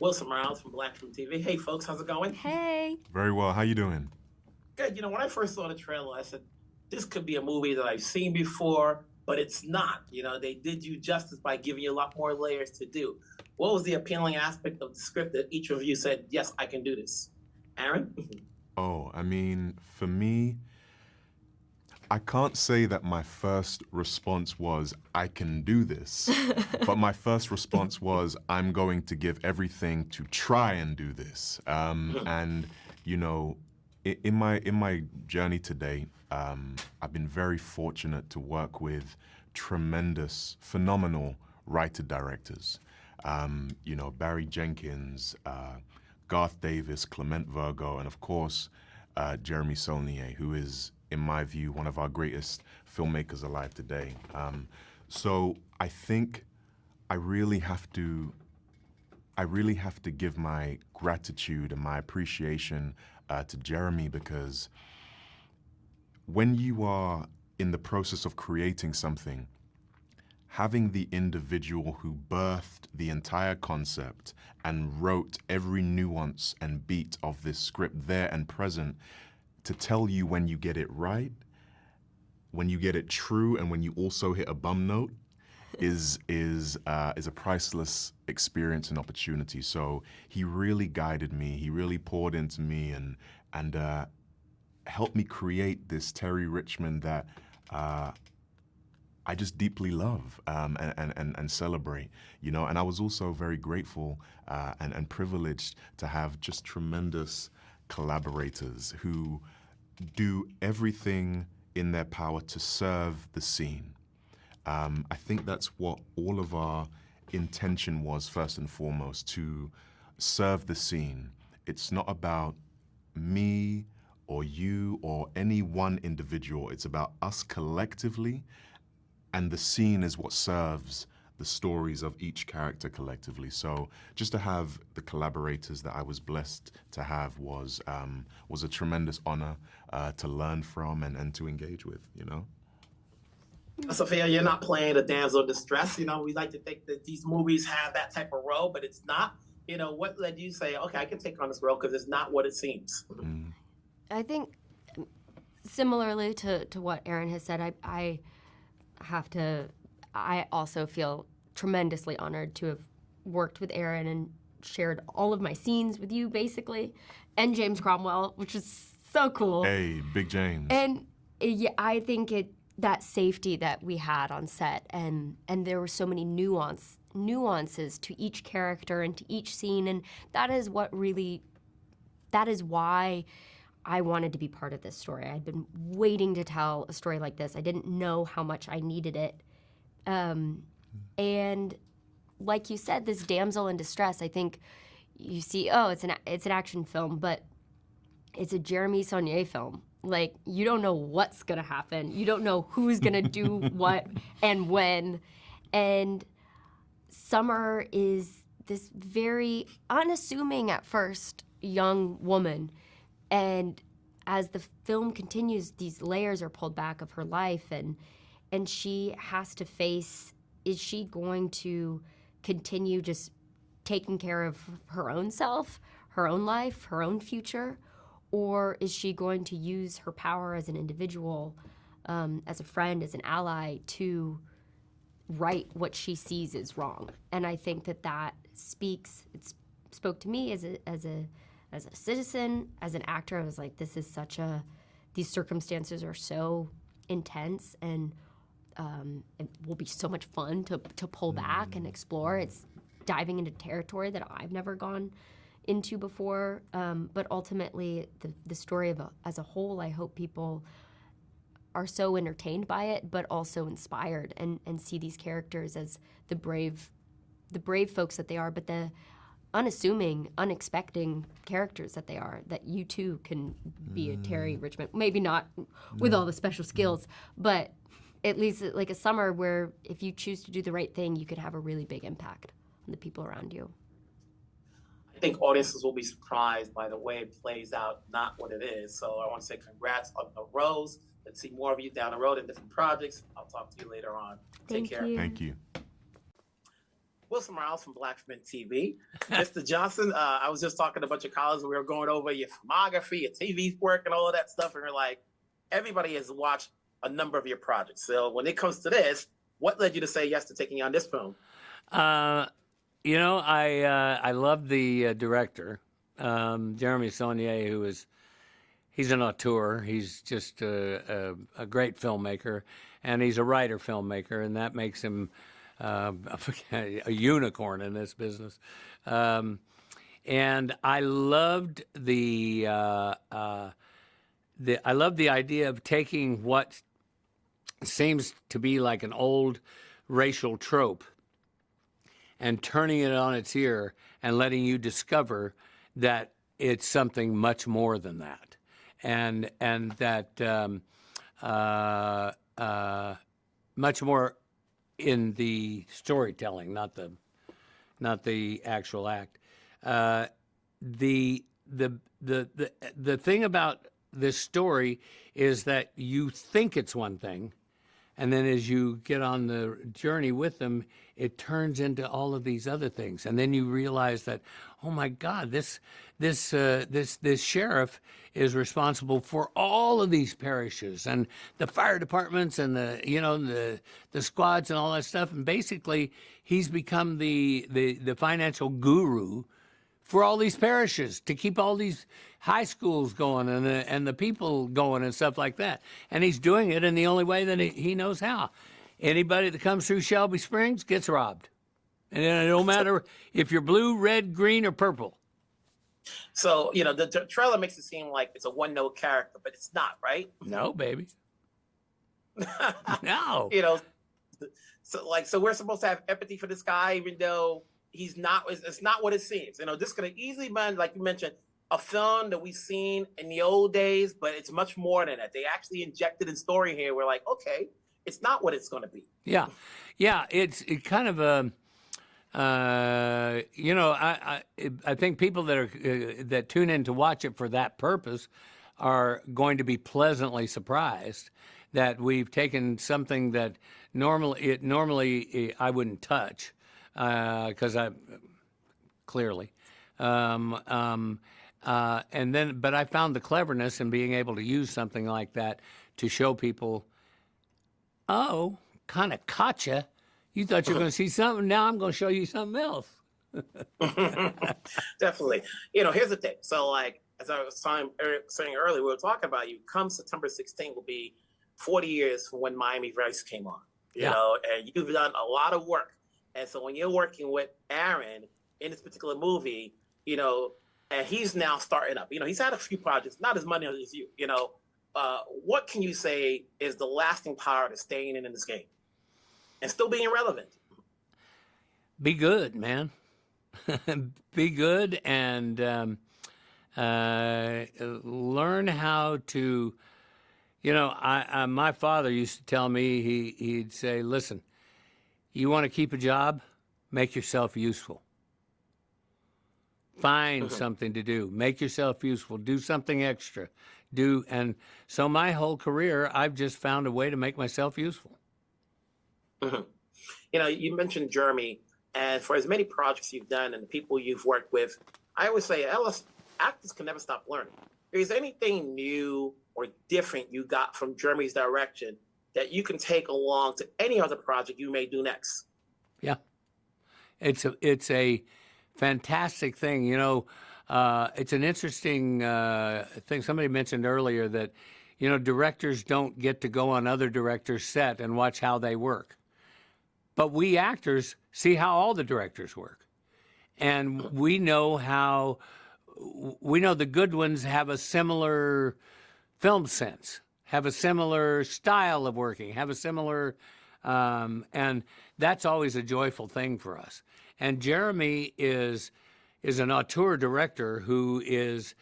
Wilson Miles from Black Film TV. Hey, folks, how's it going? Hey. Very well. How you doing? Good. You know, when I first saw the trailer, I said, this could be a movie that I've seen before, but it's not. You know, they did you justice by giving you a lot more layers to do. What was the appealing aspect of the script that each of you said, yes, I can do this? Aaron? Oh, I mean, for me, I can't say that my first response was, I can do this. But my first response was, I'm going to give everything to try and do this. And, you know, in my journey today, I've been very fortunate to work with tremendous, phenomenal writer-directors. You know, Barry Jenkins, Garth Davis, Clement Virgo, and of course, Jeremy Saulnier, who is, in my view, one of our greatest filmmakers alive today. So I think I really have to give my gratitude and my appreciation to Jeremy, because when you are in the process of creating something, having the individual who birthed the entire concept and wrote every nuance and beat of this script there and present to tell you when you get it right, when you get it true, and when you also hit a bum note is a priceless experience and opportunity. So he really guided me. He really poured into me and helped me create this Terry Richmond that I just deeply love and celebrate, you know. And I was also very grateful and privileged to have just tremendous collaborators who do everything in their power to serve the scene. I think that's what all of our intention was, first and foremost, to serve the scene. It's not about me or you or any one individual. It's about us collectively, and the scene is what serves the stories of each character collectively. So just to have the collaborators that I was blessed to have was a tremendous honor to learn from and to engage with, you know? Sophia, you're not playing the damsel in distress. You know, we like to think that these movies have that type of role, but it's not. You know, what led you say, okay, I can take on this role because it's not what it seems? I think similarly to what Aaron has said, I also feel tremendously honored to have worked with Aaron and shared all of my scenes with you, basically, and James Cromwell, which is so cool. Hey, Big James. And yeah, I think that safety that we had on set, and there were so many nuances to each character and to each scene, and that is why I wanted to be part of this story. I had been waiting to tell a story like this. I didn't know how much I needed it. And like you said, this damsel in distress, I think you see, it's an action film, but it's a Jeremy Saulnier film. Like, you don't know what's gonna happen. You don't know who's gonna do what and when. And Summer is this very unassuming at first young woman. And as the film continues, these layers are pulled back of her life, and she has to face, is she going to continue just taking care of her own self, her own life, her own future? Or is she going to use her power as an individual, as a friend, as an ally, to right what she sees is wrong? And I think that spoke to me as a citizen, as an actor. I was like, these circumstances are so intense, and it will be so much fun to pull back and explore. It's diving into territory that I've never gone into before, but ultimately the story as a whole, I hope people are so entertained by it, but also inspired and see these characters as the brave folks that they are, but the unassuming, unexpecting characters that they are, that you too can be a Terry Richmond. Maybe not with all the special skills, but at least like a Summer where if you choose to do the right thing, you could have a really big impact on the people around you. I think audiences will be surprised by the way it plays out, not what it is. So I want to say congrats on the rose. Let's see more of you down the road in different projects. I'll talk to you later on. Take care. Thank you. Wilson Miles from Blacksmith TV. Mr. Johnson, I was just talking to a bunch of colleagues, and we were going over your filmography, your TV work, and all of that stuff, and we're like, everybody has watched a number of your projects. So when it comes to this, what led you to say yes to taking on this film? You know, I love the director, Jeremy Saulnier, he's an auteur. He's just a great filmmaker, and he's a writer filmmaker, and that makes him a unicorn in this business. And I loved the idea of taking what seems to be like an old racial trope and turning it on its ear and letting you discover that it's something much more than that, and that much more in the storytelling, not the actual act. The thing about this story is that you think it's one thing, and then as you get on the journey with them, it turns into all of these other things, and then you realize that, oh my God, this sheriff is responsible for all of these parishes and the fire departments and the squads and all that stuff, and basically he's become the financial guru for all these parishes to keep all these high schools going and the people going and stuff like that. And he's doing it in the only way that he knows how. Anybody that comes through Shelby Springs gets robbed. And it don't matter if you're blue, red, green, or purple. So, the trailer makes it seem like it's a one-note character, but it's not, right? No, baby. No. So we're supposed to have empathy for this guy, even though he's not. It's not what it seems. This could have easily been, like you mentioned, a film that we've seen in the old days, but it's much more than that. They actually injected in story here. We're like, okay, it's not what it's going to be. Yeah, it's kind of a. I think people that tune in to watch it for that purpose are going to be pleasantly surprised that we've taken something that normally I wouldn't touch because I clearly, but I found the cleverness in being able to use something like that to show people, oh, kind of caught you. You thought you were going to see something. Now I'm going to show you something else. Definitely. Here's the thing. So, like, as I was saying earlier, we were talking about you. Come September 16th will be 40 years from when Miami Vice came on. You know, and you've done a lot of work. And so when you're working with Aaron in this particular movie, and he's now starting up. He's had a few projects, not as many as you. What can you say is the lasting power to staying in this game and still being relevant? Be good, man. Be good and learn how to. My father used to tell me, he'd say, listen, you want to keep a job, make yourself useful. Find something to do. Make yourself useful. Do something extra. And so my whole career, I've just found a way to make myself useful. Mm-hmm. You mentioned Jeremy, and for as many projects you've done and the people you've worked with, I always say, Ellis, actors can never stop learning. Is there anything new or different you got from Jeremy's direction that you can take along to any other project you may do next? Yeah. It's a fantastic thing. It's an interesting thing. Somebody mentioned earlier that, directors don't get to go on other directors' set and watch how they work. But we actors see how all the directors work. And we know the good ones have a similar film sense, have a similar style of working, have a similar, and that's always a joyful thing for us. And Jeremy is an auteur director who is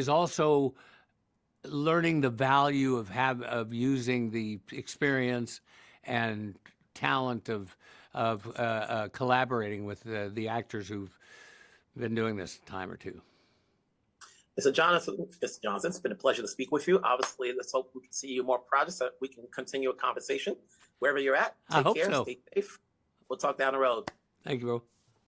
also learning the value of using the experience and talent of collaborating with the actors who've been doing this a time or two. Mr. Jonathan, it's been a pleasure to speak with you. Obviously, let's hope we can see you more projects so that we can continue a conversation wherever you're at. I Take hope care, so. stay safe. We'll talk down the road. Thank you, bro.